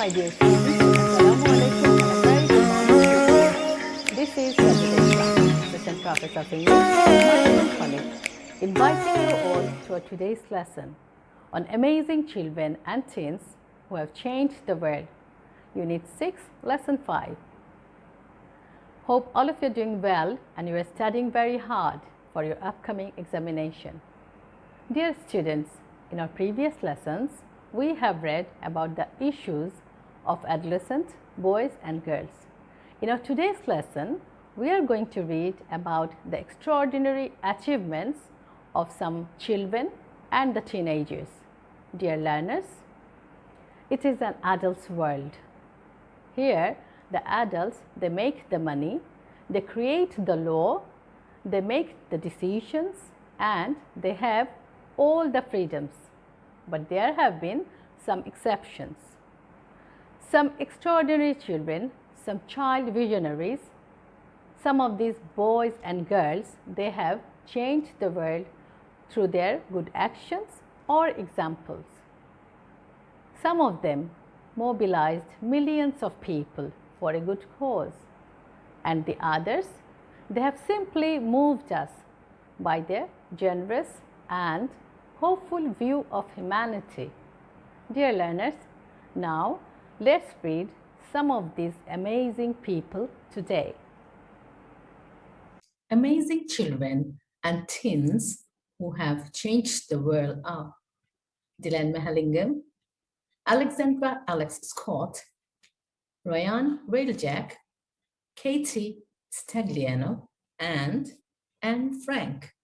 my dear students, Assalamu alaikum and a very good morning to all. This is sajeda, Assistant Professor of English, my own colleague, inviting you all to our today's lesson on amazing children and teens who have changed the world. Unit 6, Lesson 5. Hope all of you are doing well and you are studying very hard for your upcoming examination. Dear students, in our previous lessons, we have read about the issues of adolescent boys and girls. In our today's lesson, we are going to read about the extraordinary achievements of some children and the teenagers. Dear learners, it is an adult's world. Here, the adults, they make the money, they create the law, they make the decisions, and they have all the freedoms. But there have been some exceptions. Some extraordinary children, some child visionaries, some of these boys and girls, they have changed the world through their good actions or examples. Some of them mobilized millions of people for a good cause, and the others, they have simply moved us by their generous and hopeful view of humanity. Dear learners, now let's read some of these amazing people today. Amazing children and teens who have changed the world are Dylan Mahalingam, Alexandra Alex Scott, Ryan Railjack, Katie Stagliano, and Anne Frank.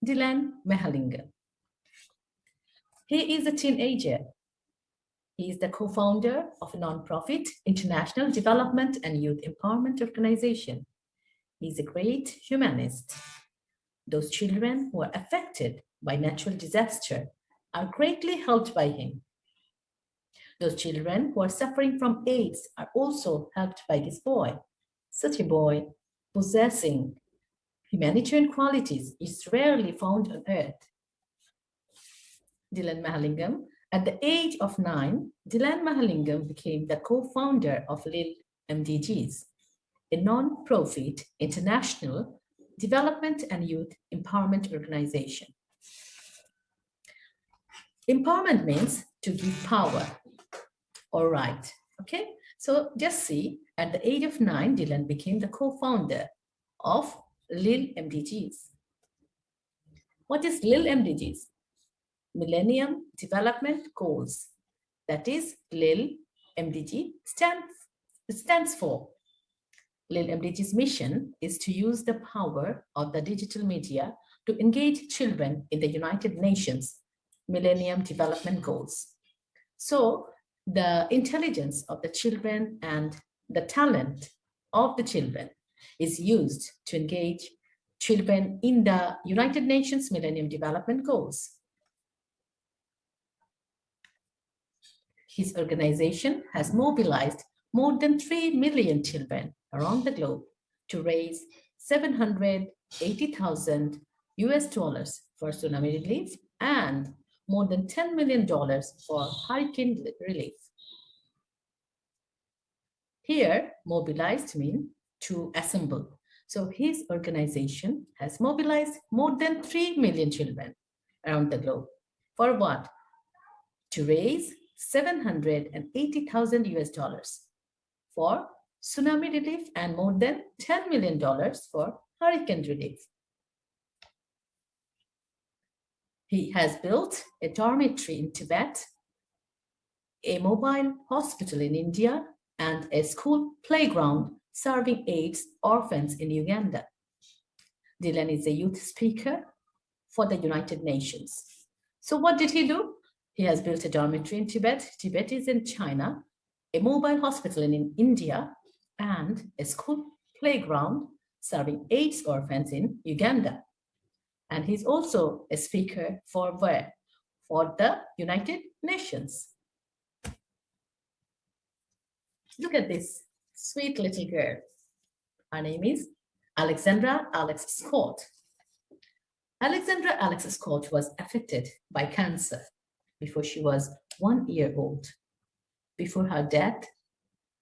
Dylan Mahalingam. He is a teenager. He is the co-founder of a non-profit international development and youth empowerment organization. He is a great humanist. Those children who are affected by natural disaster are greatly helped by him. Those children who are suffering from AIDS are also helped by this boy. Such a boy possessing humanitarian qualities is rarely found on earth. Dylan Mahalingam. At the age of 9, Dylan Mahalingam became the co-founder of LIL MDGs, a non-profit international development and youth empowerment organization. Empowerment means to give power or right. Okay, so just see, at the age of 9, Dylan became the co-founder of LIL MDGs. What is LIL MDGs? Millennium Development Goals. That is, LIL MDG stands for. LIL MDG's mission is to use the power of the digital media to engage children in the United Nations Millennium Development Goals. So the intelligence of the children and the talent of the children is used to engage children in the United Nations Millennium Development Goals. His organization has mobilized more than 3 million children around the globe to raise $780,000 for tsunami relief and more than $10 million for hurricane relief. Here, mobilized means to assemble. So his organization has mobilized more than 3 million children around the globe. For what? To raise $780,000 for tsunami relief and more than $10 million for hurricane relief. He has built a dormitory in Tibet, a mobile hospital in India, and a school playground serving AIDS orphans in Uganda. Dylan is a youth speaker for the United Nations. So what did he do? He has built a dormitory in Tibet. Tibet is in China, a mobile hospital in India, and a school playground serving AIDS orphans in Uganda. And he's also a speaker for where? For the United Nations. Look at this sweet little girl. Her name is Alexandra Alex Scott. Alexandra Alex Scott was affected by cancer before she was 1 year old. Before her death,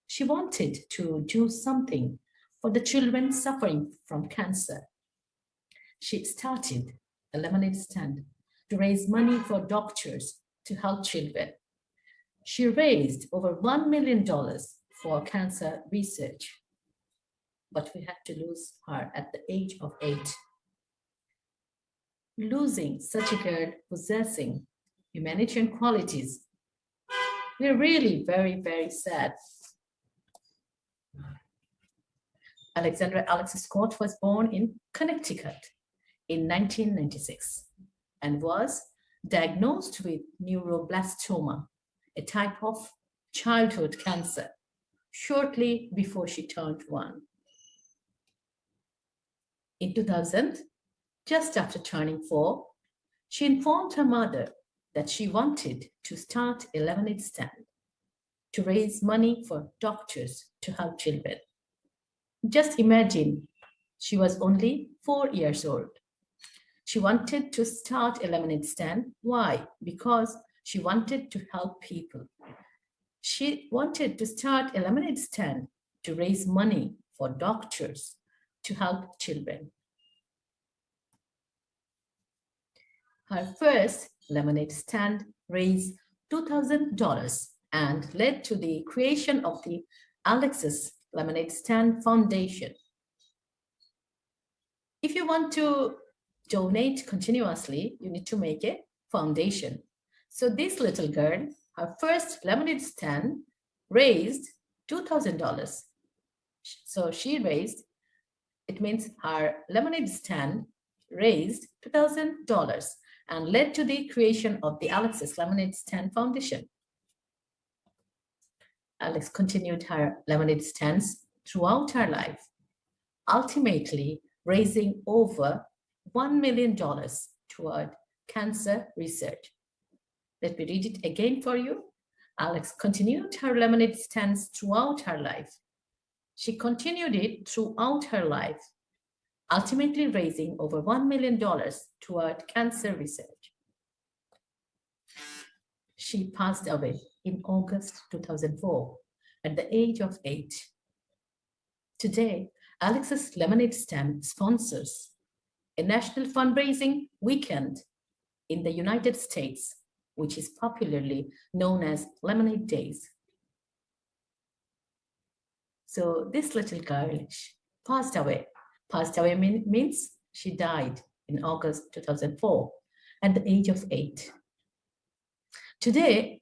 she wanted to do something for the children suffering from cancer. She started a lemonade stand to raise money for doctors to help children. She raised over $1 million for cancer research, but we had to lose her at the age of 8. Losing such a girl possessing humanitarian qualities, we're really very, very sad. Alexandra Alexis Scott was born in Connecticut in 1996 and was diagnosed with neuroblastoma, a type of childhood cancer, shortly before she turned 1. In 2000, just after turning 4, she informed her mother that she wanted to start a lemonade stand to raise money for doctors to help children. Just imagine, she was only 4 years old. She wanted to start a lemonade stand. Why? Because she wanted to help people. She wanted to start a lemonade stand to raise money for doctors to help children. Her first lemonade stand raised $2,000 and led to the creation of the Alexis Lemonade Stand Foundation. If you want to donate continuously, you need to make a foundation. So this little girl, her first lemonade stand raised $2,000. So she raised, it means her lemonade stand raised $2,000 and led to the creation of the Alexis Lemonade Stand Foundation. Alex continued her lemonade stands throughout her life, ultimately raising over $1 million toward cancer research. Let me read it again for you. Alex continued her lemonade stands throughout her life. She continued it throughout her life, ultimately raising over $1 million toward cancer research. She passed away in August 2004 at the age of 8. Today, Alexis Lemonade Stand sponsors a national fundraising weekend in the United States, which is popularly known as Lemonade Days. So this little girl passed away. Passed away means she died in August 2004 at the age of 8. Today,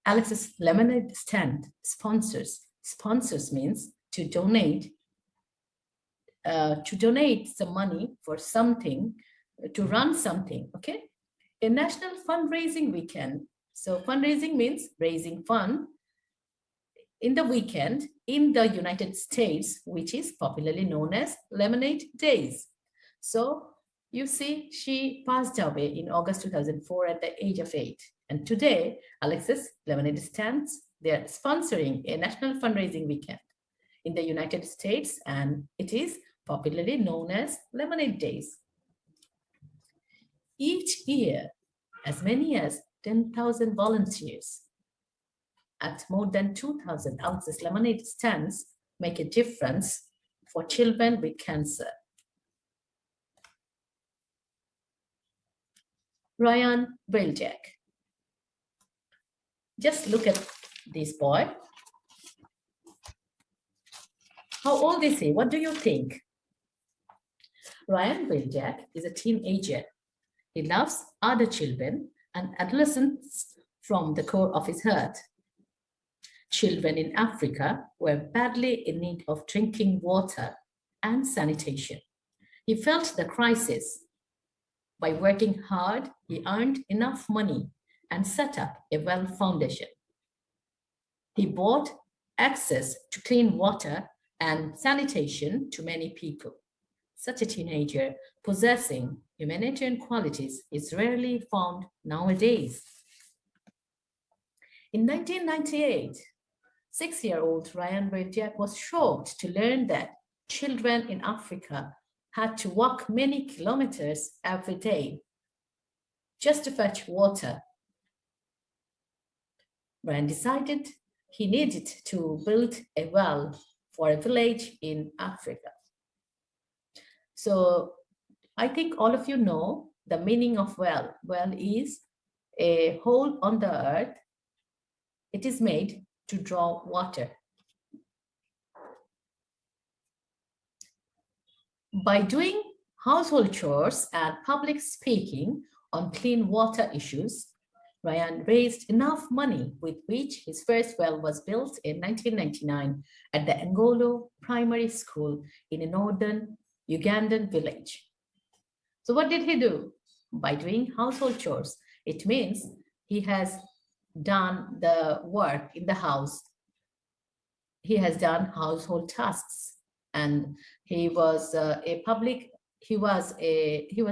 Alexis Lemonade Stand sponsors. Sponsors means to donate some money for something, to run something, okay? A national fundraising weekend. So fundraising means raising fund in the weekend in the United States, which is popularly known as Lemonade Days. So you see, she passed away in August 2004 at the age of 8. And today, Alexis Lemonade Stands, they're sponsoring a national fundraising weekend in the United States, and it is popularly known as Lemonade Days. Each year, as many as 10,000 volunteers at more than 2,000 Alexis Lemonade Stands make a difference for children with cancer. Ryan Beljack. Just look at this boy. How old is he? What do you think? Ryan Beljack is a teenager. He loves other children and adolescents from the core of his heart. Children in Africa were badly in need of drinking water and sanitation. He felt the crisis. By working hard, he earned enough money and set up a well foundation. He bought access to clean water and sanitation to many people. Such a teenager possessing humanitarian qualities is rarely found nowadays. In 1998, 6-year-old Ryan Beljack was shocked to learn that children in Africa had to walk many kilometers every day just to fetch water. Ryan decided he needed to build a well for a village in Africa. So I think all of you know the meaning of well. Well is a hole on the earth. It is made to draw water. By doing household chores and public speaking on clean water issues, Ryan raised enough money with which his first well was built in 1999 at the Angolo Primary School in a northern Ugandan village. So what did he do? By doing household chores, it means he has done the work in the house. He has done household tasks, and he was he was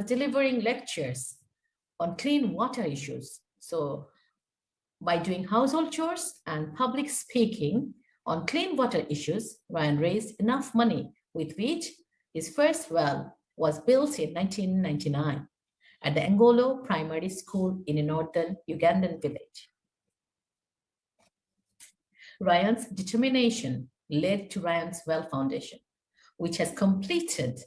delivering lectures on clean water issues. So by doing household chores and public speaking on clean water issues, Ryan raised enough money with which his first well was built in 1999 at the Angolo Primary School in a northern Ugandan village. Ryan's determination led to Ryan's Well Foundation, which has completed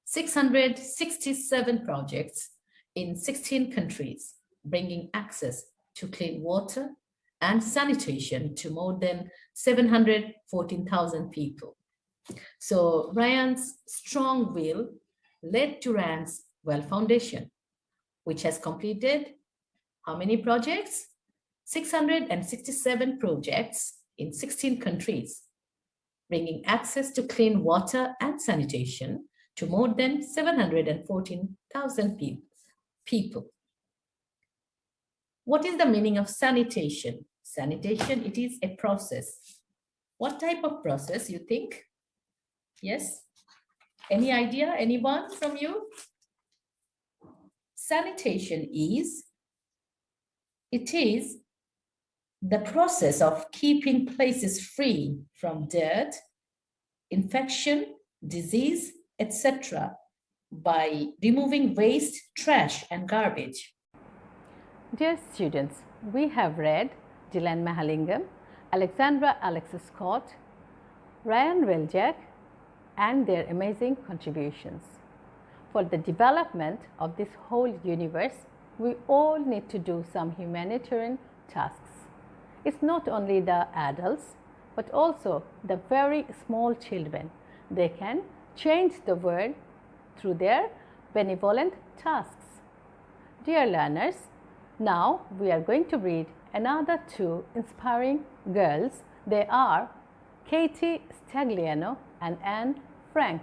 667 projects in 16 countries, bringing access to clean water and sanitation to more than 714,000 people. So Ryan's strong will led to Ryan's Well Foundation, which has completed how many projects? 667 projects in 16 countries, bringing access to clean water and sanitation to more than 714,000 people. What is the meaning of sanitation? Sanitation, it is a process. What type of process you think? Yes? Any idea? Anyone from you? Sanitation is the process of keeping places free from dirt, infection, disease, etc. by removing waste, trash, and garbage. Dear students, we have read Dylan Mahalingam, Alexandra Alexis Scott, Ryan Wiljak, and their amazing contributions. For the development of this whole universe, we all need to do some humanitarian tasks. It's not only the adults, but also the very small children. They can change the world through their benevolent tasks. Dear learners, now we are going to read another two inspiring girls. They are Katie Stagliano and Anne Frank.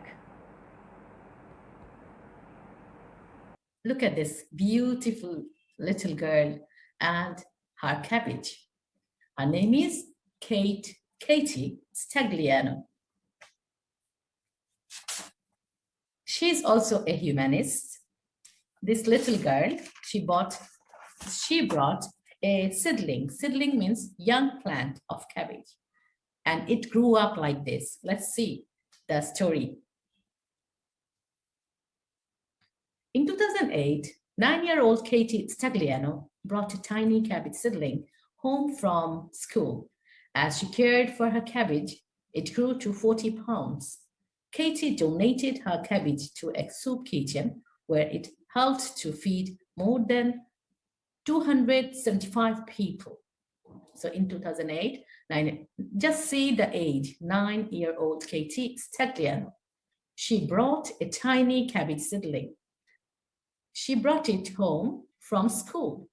Look at this beautiful little girl and her cabbage. Her name is Katie Stagliano. She's also a humanist. This little girl, she brought a seedling. Seedling means young plant of cabbage. And it grew up like this. Let's see the story. In 2008, 9-year-old Katie Stagliano brought a tiny cabbage seedling home from school. As she cared for her cabbage, it grew to 40 pounds. Katie donated her cabbage to a soup kitchen where it helped to feed more than 275 people. So in 2008, just see the age, 9-year-old Katie Stagliano. She brought a tiny cabbage seedling. She brought it home from school.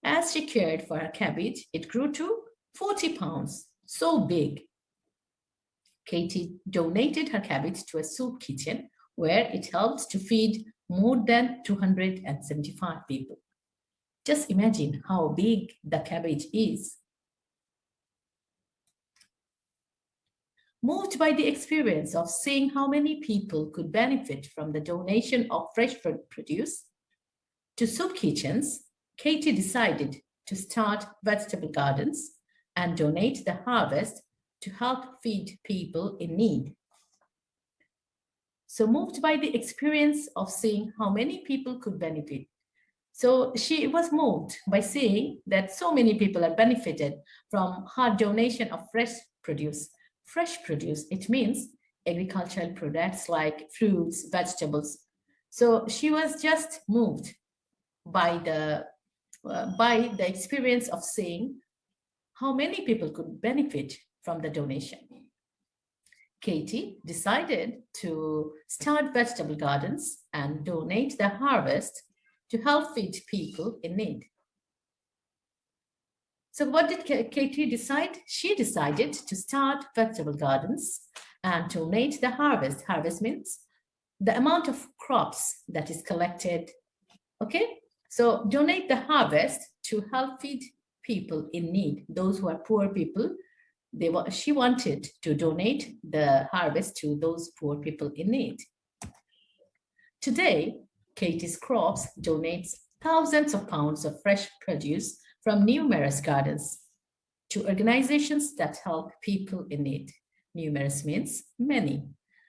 As she cared for her cabbage, it grew to 40 pounds, so big. Katie donated her cabbage to a soup kitchen where it helped to feed more than 275 people. Just imagine how big the cabbage is. Moved by the experience of seeing how many people could benefit from the donation of fresh produce to soup kitchens, Katie decided to start vegetable gardens and donate the harvest to help feed people in need. So moved by the experience of seeing how many people could benefit So she was moved by seeing that so many people are benefited from her donation of fresh produce. Fresh produce, it means agricultural products like fruits, vegetables. So she was just moved by the experience of seeing how many people could benefit from the donation. Katie decided to start vegetable gardens and donate the harvest to help feed people in need. So what did Katie decide? She decided to start vegetable gardens and donate the harvest. Harvest means the amount of crops that is collected. Okay, so donate the harvest to help feed people in need, those who are poor people. She wanted to donate the harvest to those poor people in need. Today, Katie's Crops donates thousands of pounds of fresh produce from numerous gardens to organizations that help people in need. Numerous means many.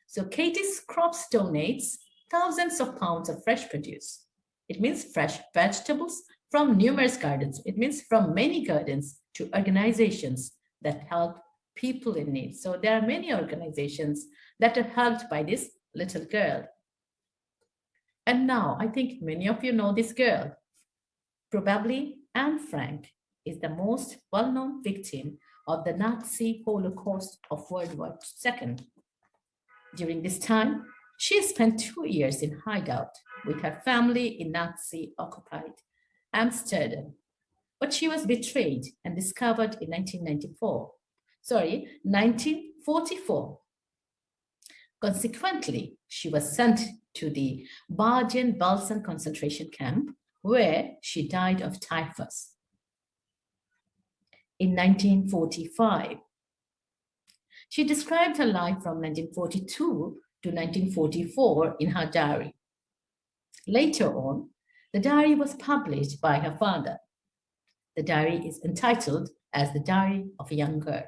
So Katie's Crops donates thousands of pounds of fresh produce. It means fresh vegetables from numerous gardens. It means from many gardens to organizations that help people in need. So there are many organizations that are helped by this little girl. And now I think many of you know this girl. Probably Anne Frank is the most well-known victim of the Nazi Holocaust of World War II. During this time, she spent 2 years in hideout with her family in Nazi-occupied Amsterdam. But she was betrayed and discovered in 1944. Consequently, she was sent to the Bergen-Belsen concentration camp, where she died of typhus. In 1945, she described her life from 1942 to 1944 in her diary. Later on, the diary was published by her father. The diary is entitled as The Diary of a Young Girl.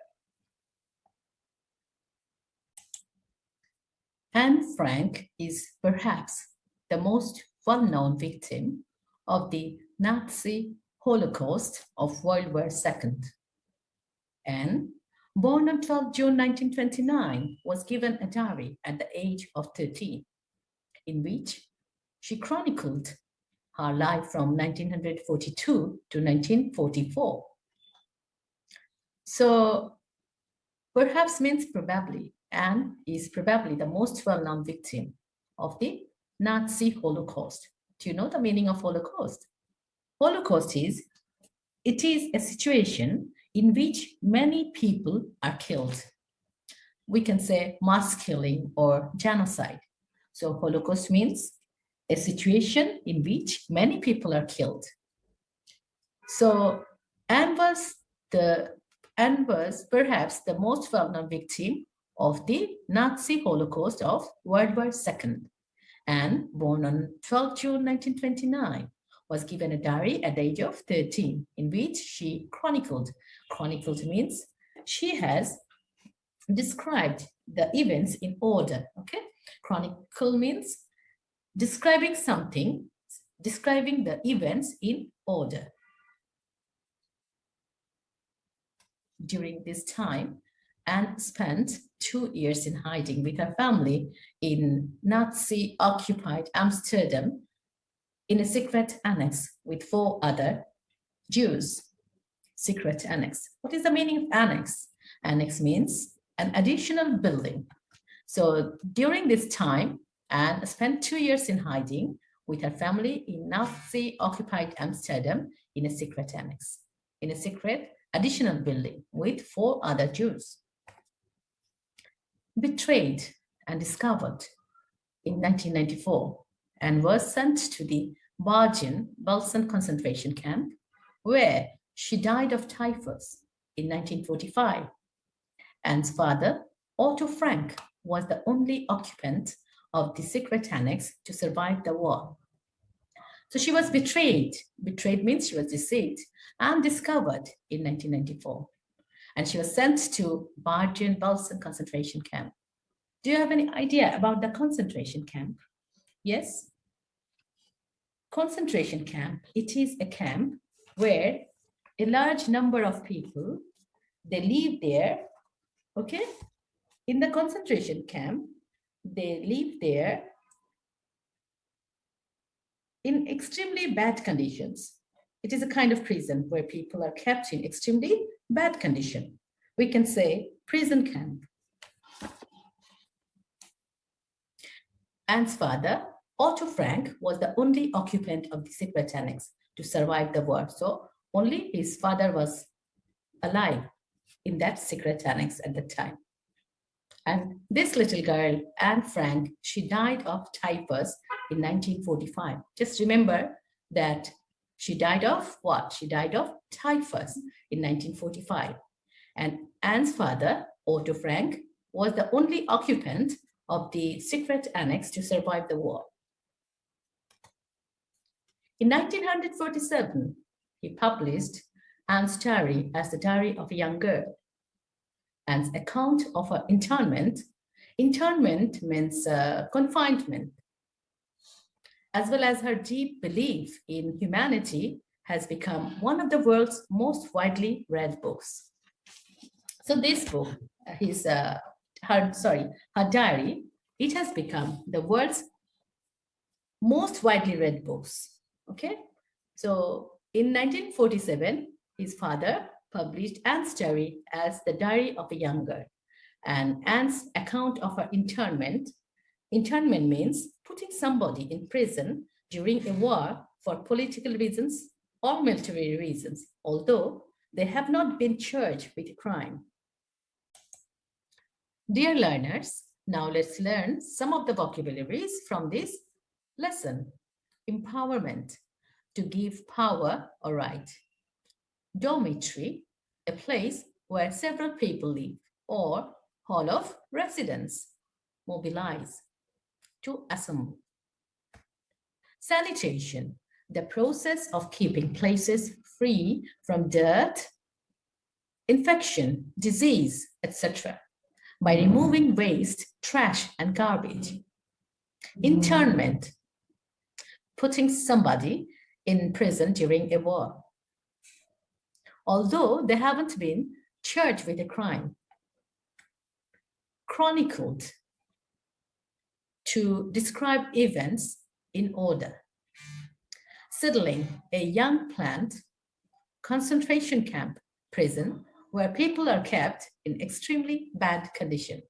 Anne Frank is perhaps the most well-known victim of the Nazi Holocaust of World War II. Anne, born on 12 June 1929, was given a diary at the age of 13, in which she chronicled her life from 1942 to 1944. So perhaps means probably, Anne is probably the most well-known victim of the Nazi Holocaust. Do you know the meaning of Holocaust? Holocaust is a situation in which many people are killed. We can say mass killing or genocide. So Holocaust means a situation in which many people are killed. So Anne was perhaps the most well-known victim of the Nazi Holocaust of World War II. Anne, born on 12 June 1929, was given a diary at the age of 13, in which she chronicled. Chronicled means she has described the events in order, okay? Chronicle means describing something, describing the events in order. During this time, Anne spent 2 years in hiding with her family in Nazi-occupied Amsterdam in a secret annex with 4 other Jews. Secret annex. What is the meaning of annex? Annex means an additional building. So during this time, Anne spent 2 years in hiding with her family in Nazi-occupied Amsterdam in a secret annex, in a secret additional building with 4 other Jews. Betrayed and discovered in 1994 and was sent to the Bergen-Belsen concentration camp, where she died of typhus in 1945. Anne's father, Otto Frank, was the only occupant of the secret annex to survive the war. So she was betrayed. Betrayed means she was deceived and discovered in 1994. And she was sent to Bergen-Belsen concentration camp. Do you have any idea about the concentration camp? Yes? concentration camp, it is a camp where a large number of people, they live there, okay? In the concentration camp, they live there in extremely bad conditions. It is a kind of prison where people are kept in extremely bad condition. We can say prison camp. Anne's father, Otto Frank, was the only occupant of the secret annex to survive the war. So only his father was alive in that secret annex at the time. And this little girl, Anne Frank, she died of typhus in 1945. Just remember that she died of what? She died of typhus in 1945. And Anne's father, Otto Frank, was the only occupant of the secret annex to survive the war. In 1947, he published Anne's diary as the diary of a young girl. Anne's account of her internment. Internment means confinement, as well as her deep belief in humanity, has become one of the world's most widely read books. So this book, her diary, it has become the world's most widely read books. Okay, so in 1947, his father published Anne's diary as the diary of a young girl, and Anne's account of her internment. Internment means putting somebody in prison during a war for political reasons or military reasons, although they have not been charged with a crime. Dear learners, now let's learn some of the vocabularies from this lesson. Empowerment, to give power or right. Dormitory, a place where several people live, or hall of residence. Mobilize, to assemble. Sanitation, the process of keeping places free from dirt, infection, disease, etc., by removing waste, trash, and garbage. Internment, putting somebody in prison during a war, although they haven't been charged with a crime. Chronicled, to describe events in order. Settling, a young plant. Concentration camp, prison, where people are kept in extremely bad condition.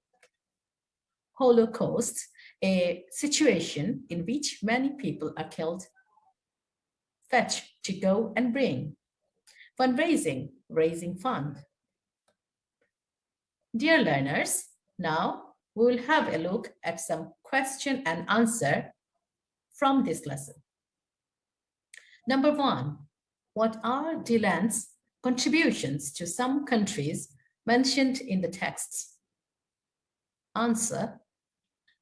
Holocaust, a situation in which many people are killed. Fetch, to go and bring. Fundraising, raising fund. Dear learners, now we will have a look at some question and answer from this lesson. Number 1, what are Dylan's contributions to some countries mentioned in the texts? Answer,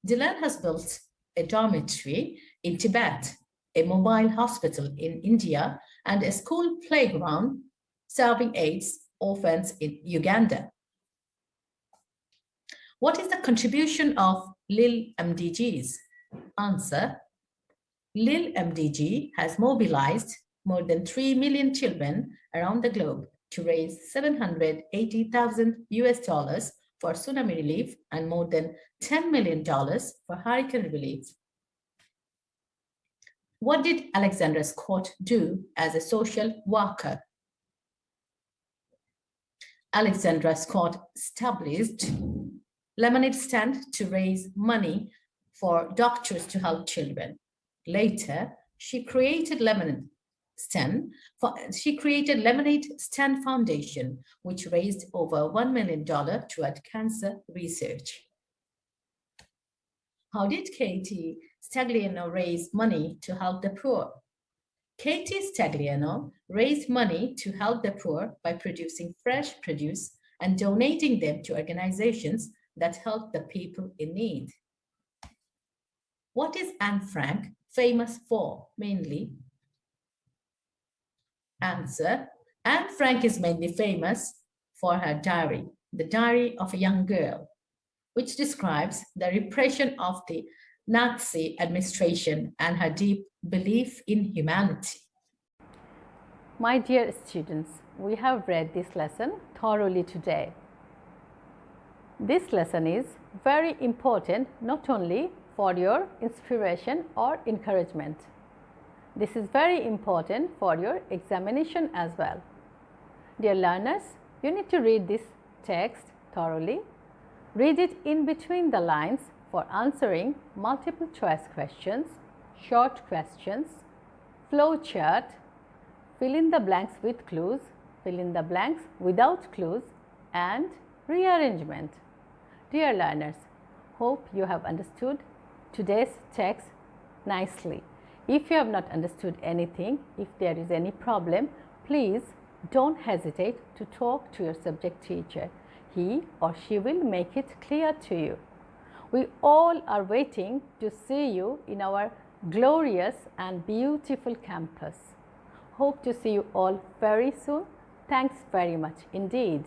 Dylan has built a dormitory in Tibet, a mobile hospital in India, and a school playground serving AIDS orphans in Uganda. What is the contribution of Lil MDGs? Answer, Lil MDG has mobilized more than 3 million children around the globe to raise $780,000 for tsunami relief and more than $10 million for hurricane relief. What did Alexandra Scott do as a social worker? Alexandra Scott established lemonade stand to raise money for doctors to help children. Later, she created Lemonade Stand Foundation, which raised over $1 million toward cancer research. How did Katie Stagliano raise money to help the poor? Katie Stagliano raised money to help the poor by producing fresh produce and donating them to organizations that help the people in need. What is Anne Frank famous for mainly? Answer, Anne Frank is mainly famous for her diary, The Diary of a Young Girl, which describes the repression of the Nazi administration and her deep belief in humanity. My dear students, we have read this lesson thoroughly today. This lesson is very important not only for your inspiration or encouragement. This is very important for your examination as well. Dear learners, you need to read this text thoroughly. Read it in between the lines for answering multiple choice questions, short questions, flow chart, fill in the blanks with clues, fill in the blanks without clues, and rearrangement. Dear learners, hope you have understood today's text nicely. If you have not understood anything, if there is any problem, please don't hesitate to talk to your subject teacher. He or she will make it clear to you. We all are waiting to see you in our glorious and beautiful campus. Hope to see you all very soon. Thanks very much indeed.